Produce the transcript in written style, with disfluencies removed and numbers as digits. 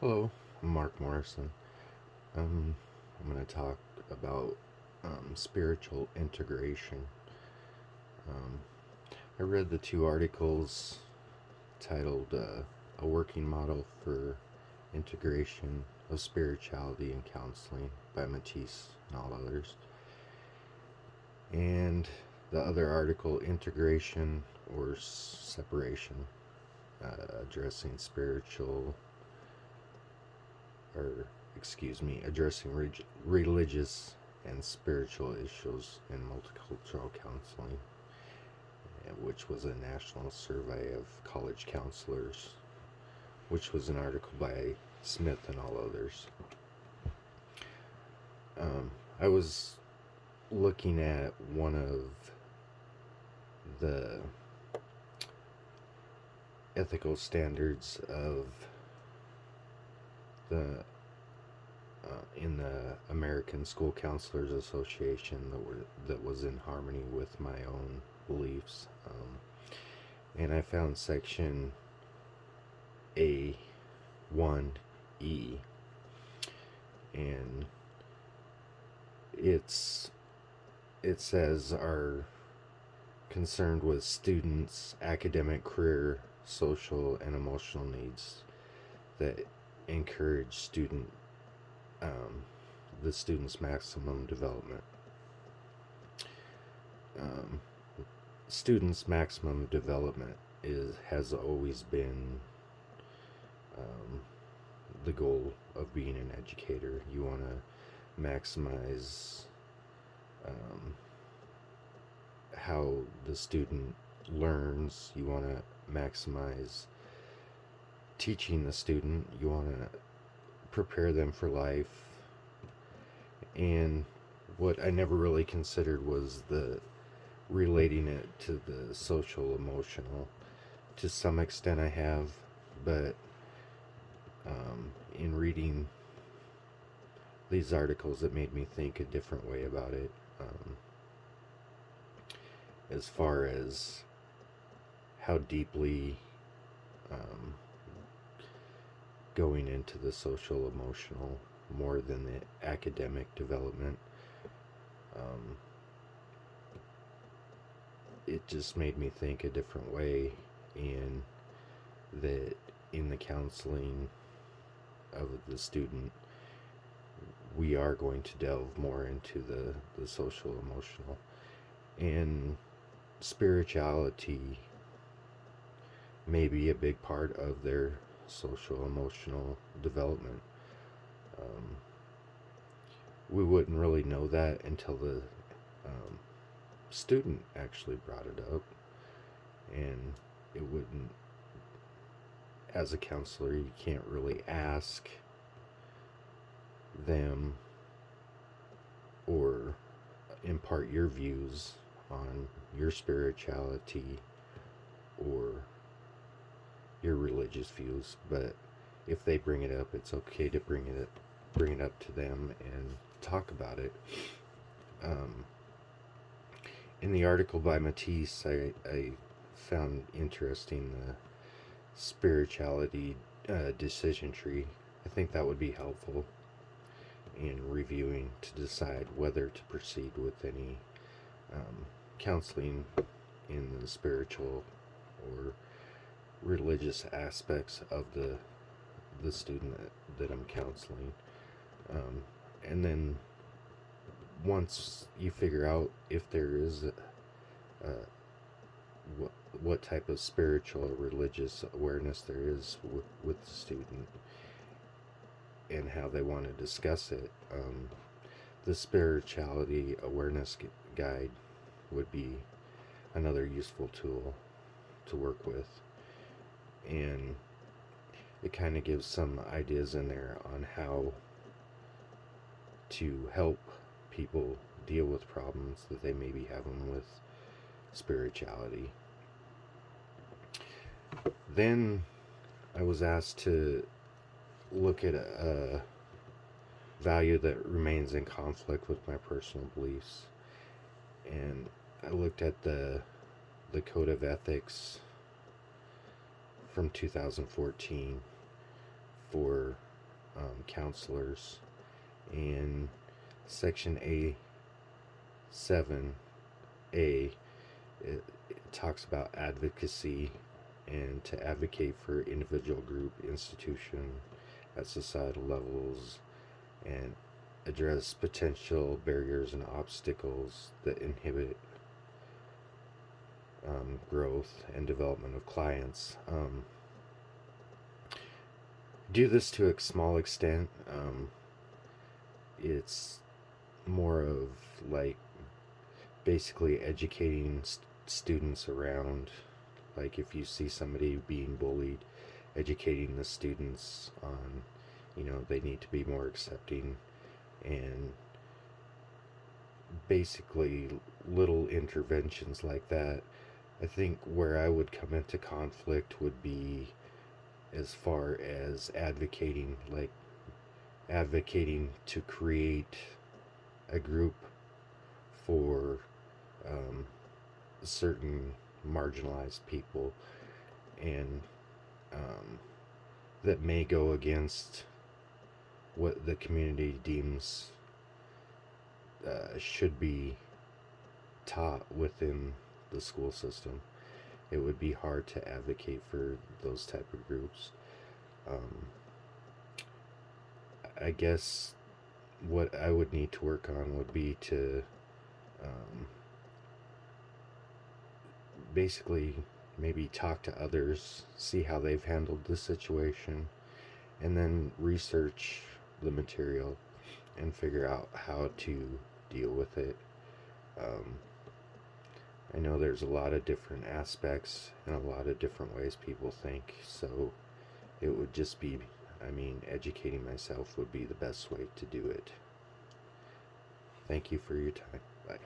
Hello, I'm Mark Morrison. Um, I'm going to talk about spiritual integration. Um, I read the two articles titled A Working Model for Integration of Spirituality and Counseling by Matisse and all others. And the other article, Integration or Separation, addressing spiritual or addressing religious and spiritual issues in multicultural counseling, which was a national survey of college counselors, which was an article by Smith and all others. I was looking at one of the ethical standards of the in the American School Counselors Association that was in harmony with my own beliefs, and I found section A1E, and it says are concerned with students' academic, career, social, and emotional needs that encourage the student's maximum development. Um, Students' maximum development has always been the goal of being an educator. You want to maximize how the student learns. You want to maximize teaching the student. You want to prepare them for life. And what I never really considered was the relating it to the social emotional. To some extent I have, but in reading these articles it made me think a different way about it, as far as how deeply going into the social emotional more than the academic development. It just made me think a different way, and that in the counseling of the student, we are going to delve more into the social emotional, and spirituality may be a big part of their social emotional development. Um, we wouldn't really know that until the student actually brought it up, and it wouldn't, as a counselor you can't really ask them or impart your views on your spirituality or your religious views, but if they bring it up, it's okay to bring it up to them and talk about it. In the article by Matisse, I found interesting the spirituality decision tree. I think that would be helpful in reviewing to decide whether to proceed with any counseling in the spiritual or religious aspects of the student that I'm counseling. And then once you figure out if there is what type of spiritual or religious awareness there is with the student and how they want to discuss it, the spirituality awareness guide would be another useful tool to work with, and it kind of gives some ideas in there on how to help people deal with problems that they may be having with spirituality. Then I was asked to look at a value that remains in conflict with my personal beliefs, and I looked at the Code of Ethics from 2014 for counselors. In section A7A, it talks about advocacy and to advocate for individual, group, institution at societal levels and address potential barriers and obstacles that inhibit growth and development of clients. Do this to a small extent. It's more of like basically educating students around, like if you see somebody being bullied, educating the students on, they need to be more accepting, and basically little interventions like that. I think where I would come into conflict would be as far as advocating to create a group for certain marginalized people, and that may go against what the community deems should be taught within the school system. It would be hard to advocate for those type of groups. I guess what I would need to work on would be to basically maybe talk to others, see how they've handled the situation, and then research the material and figure out how to deal with it. I know there's a lot of different aspects and a lot of different ways people think, so it would just be, educating myself would be the best way to do it. Thank you for your time. Bye.